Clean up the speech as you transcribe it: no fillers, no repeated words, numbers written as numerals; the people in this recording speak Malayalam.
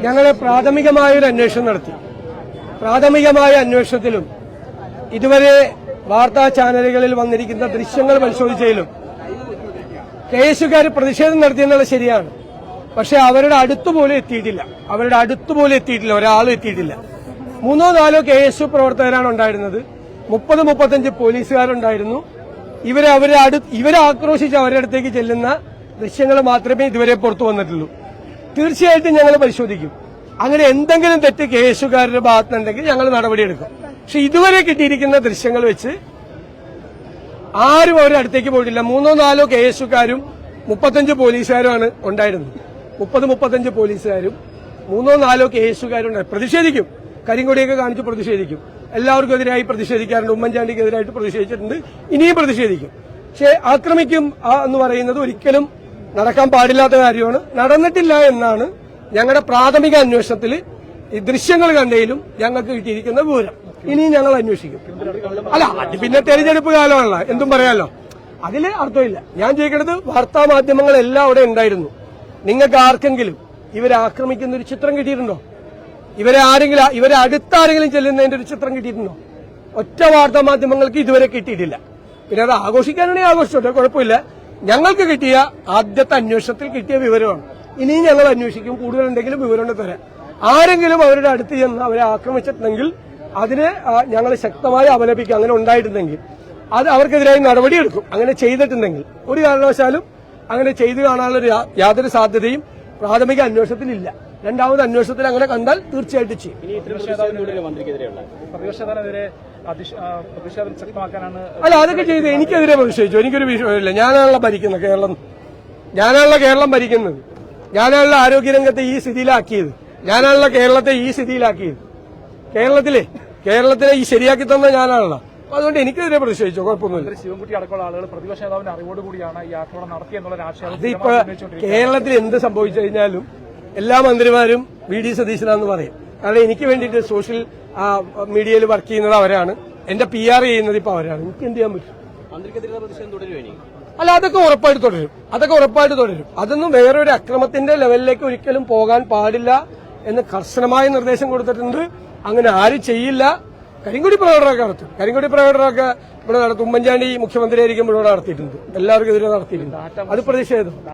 ഞങ്ങൾ പ്രാഥമികമായൊരു അന്വേഷണം നടത്തി. പ്രാഥമികമായ അന്വേഷണത്തിലും ഇതുവരെ വാർത്താ ചാനലുകളിൽ വന്നിരിക്കുന്ന ദൃശ്യങ്ങൾ പരിശോധിച്ചതിലും കേസുകാർ പ്രതിഷേധം നടത്തിയെന്നുള്ളത് ശരിയാണ്. പക്ഷെ അവരുടെ അടുത്തുപോലും എത്തിയിട്ടില്ല. ഒരാളും എത്തിയിട്ടില്ല. 3-4 KSU പ്രവർത്തകരാണ് ഉണ്ടായിരുന്നത്. 30-35 പോലീസുകാരുണ്ടായിരുന്നു. ഇവരെ ആക്രോശിച്ച് അവരുടെ അടുത്തേക്ക് ചെല്ലുന്ന ദൃശ്യങ്ങൾ മാത്രമേ ഇതുവരെ പുറത്തു വന്നിട്ടുള്ളൂ. തീർച്ചയായിട്ടും ഞങ്ങൾ പരിശോധിക്കും. അങ്ങനെ എന്തെങ്കിലും തെറ്റ് കേസുകാരുടെ ഭാഗത്തുനിന്നുണ്ടെങ്കിൽ ഞങ്ങൾ നടപടിയെടുക്കും. പക്ഷെ ഇതുവരെ കിട്ടിയിരിക്കുന്ന ദൃശ്യങ്ങൾ വെച്ച് ആരും അവരുടെ അടുത്തേക്ക് പോയിട്ടില്ല. 3-4 KSUക്കാരും 35 പോലീസുകാരുമാണ് ഉണ്ടായിരുന്നത്. 30-35 പോലീസുകാരും 3-4 KSUക്കാരും പ്രതിഷേധിക്കും. കരിങ്കൊടിയൊക്കെ കാണിച്ച് പ്രതിഷേധിക്കും. എല്ലാവർക്കും എതിരായി പ്രതിഷേധിക്കാറുണ്ട്. ഉമ്മൻചാണ്ടിക്കെതിരായിട്ട് പ്രതിഷേധിച്ചിട്ടുണ്ട്. ഇനിയും പ്രതിഷേധിക്കും. പക്ഷെ ആക്രമിക്കും എന്ന് പറയുന്നത് ഒരിക്കലും നടക്കാൻ പാടില്ലാത്ത കാര്യമാണ്. നടന്നിട്ടില്ല എന്നാണ് ഞങ്ങളുടെ പ്രാഥമിക അന്വേഷണത്തിൽ ഈ ദൃശ്യങ്ങൾ കണ്ടതിലും ഞങ്ങൾക്ക് കിട്ടിയിരിക്കുന്ന വിവരം. ഇനിയും ഞങ്ങൾ അന്വേഷിക്കും. അല്ല, അത് പിന്നെ തെരഞ്ഞെടുപ്പ് കാലമാണല്ലോ, എന്തും പറയാമല്ലോ. അതില് അർത്ഥമില്ല. ഞാൻ ചോദിക്കുന്നത്, വാർത്താ മാധ്യമങ്ങളെല്ലാം അവിടെ ഉണ്ടായിരുന്നു. നിങ്ങൾക്ക് ആർക്കെങ്കിലും ഇവരെ ആക്രമിക്കുന്ന ഒരു ചിത്രം കിട്ടിയിട്ടുണ്ടോ? ഇവരെ അടുത്താരെങ്കിലും ചെല്ലുന്നതിന്റെ ഒരു ചിത്രം കിട്ടിയിട്ടുണ്ടോ? ഒറ്റ വാർത്താ മാധ്യമങ്ങൾക്ക് ഇതുവരെ കിട്ടിയിട്ടില്ല. പിന്നെ അത് ആഘോഷിക്കാനാണെങ്കിൽ ആഘോഷിച്ചോട്ടെ, കുഴപ്പമില്ല. ഞങ്ങൾക്ക് കിട്ടിയ ആദ്യത്തെ അന്വേഷണത്തിൽ കിട്ടിയ വിവരമാണ്. ഇനിയും ഞങ്ങൾ അന്വേഷിക്കും. കൂടുതലുണ്ടെങ്കിലും വിവരം തരാം. ആരെങ്കിലും അവരുടെ അടുത്ത് ചെന്ന് അവരെ ആക്രമിച്ചിട്ടുണ്ടെങ്കിൽ അതിനെ ഞങ്ങൾ ശക്തമായി അപലപിക്കും. അങ്ങനെ ഉണ്ടായിട്ടുണ്ടെങ്കിൽ അത് അവർക്കെതിരായി നടപടിയെടുക്കും. അങ്ങനെ ചെയ്തിട്ടുണ്ടെങ്കിൽ ഒരു കാരണവശാലും അങ്ങനെ ചെയ്തു കാണാനുള്ള യാതൊരു സാധ്യതയും പ്രാഥമിക അന്വേഷണത്തിലില്ല. രണ്ടാമത് അന്വേഷണത്തിൽ അങ്ങനെ കണ്ടാൽ തീർച്ചയായിട്ടും ചെയ്യും. അല്ല, അതൊക്കെ ചെയ്ത് എനിക്കെതിരെ പ്രതിഷേധിച്ചു. എനിക്കൊരു വിഷയമില്ല. ഞാനാണല്ലോ ഭരിക്കുന്നത് കേരളം. ഞാനാണല്ലോ കേരളം ഭരിക്കുന്നത്. ഞാനാണല്ലോ ആരോഗ്യരംഗത്തെ ഈ സ്ഥിതിയിലാക്കിയത്. ഞാനാണല്ലോ കേരളത്തെ ഈ സ്ഥിതിയിലാക്കിയത്. കേരളത്തിലെ ഈ ശരിയാക്കി തന്ന ഞാനാണല്ലോ. അതുകൊണ്ട് എനിക്കെതിരെ പ്രതിഷേധിച്ചോ, കുഴപ്പമൊന്നുമില്ല. ശിവൻകുട്ടി അടക്കമുള്ള ആളുകൾ പ്രതിപക്ഷ നേതാവിന്റെ അറിവോടുകൂടിയാണ് ഈ ആക്രമണം നടത്തിയെന്നുള്ള രാഷ്ട്രീയ അതിപ്പോ കേരളത്തിൽ എന്ത് സംഭവിച്ചു കഴിഞ്ഞാലും എല്ലാ മന്ത്രിമാരും VD സതീശനാന്ന് പറയും. കാരണം എനിക്ക് വേണ്ടിയിട്ട് സോഷ്യൽ മീഡിയയിൽ വർക്ക് ചെയ്യുന്നത് അവരാണ്. എന്റെ PR ചെയ്യുന്നത് ഇപ്പൊ അവരാണ്. എനിക്ക് എന്ത് ചെയ്യാൻ പറ്റും? അല്ല, അതൊക്കെ ഉറപ്പായിട്ട് തുടരും. അതൊന്നും വേറൊരു അക്രമത്തിന്റെ ലെവലിലേക്ക് ഒരിക്കലും പോകാൻ പാടില്ല എന്ന് കർശനമായ നിർദ്ദേശം കൊടുത്തിട്ടുണ്ട്. അങ്ങനെ ആരും ചെയ്യില്ല. കരിങ്കൊടി പ്രകടനമൊക്കെ ഇവിടെ നടത്തും. ഉമ്മൻചാണ്ടി മുഖ്യമന്ത്രിയായിരിക്കുമ്പോൾ ഇവിടെ നടത്തിയിട്ടുണ്ട്. എല്ലാവർക്കും എതിരെ നടത്തിയിട്ടുണ്ട്. അത് പ്രതിഷേധം.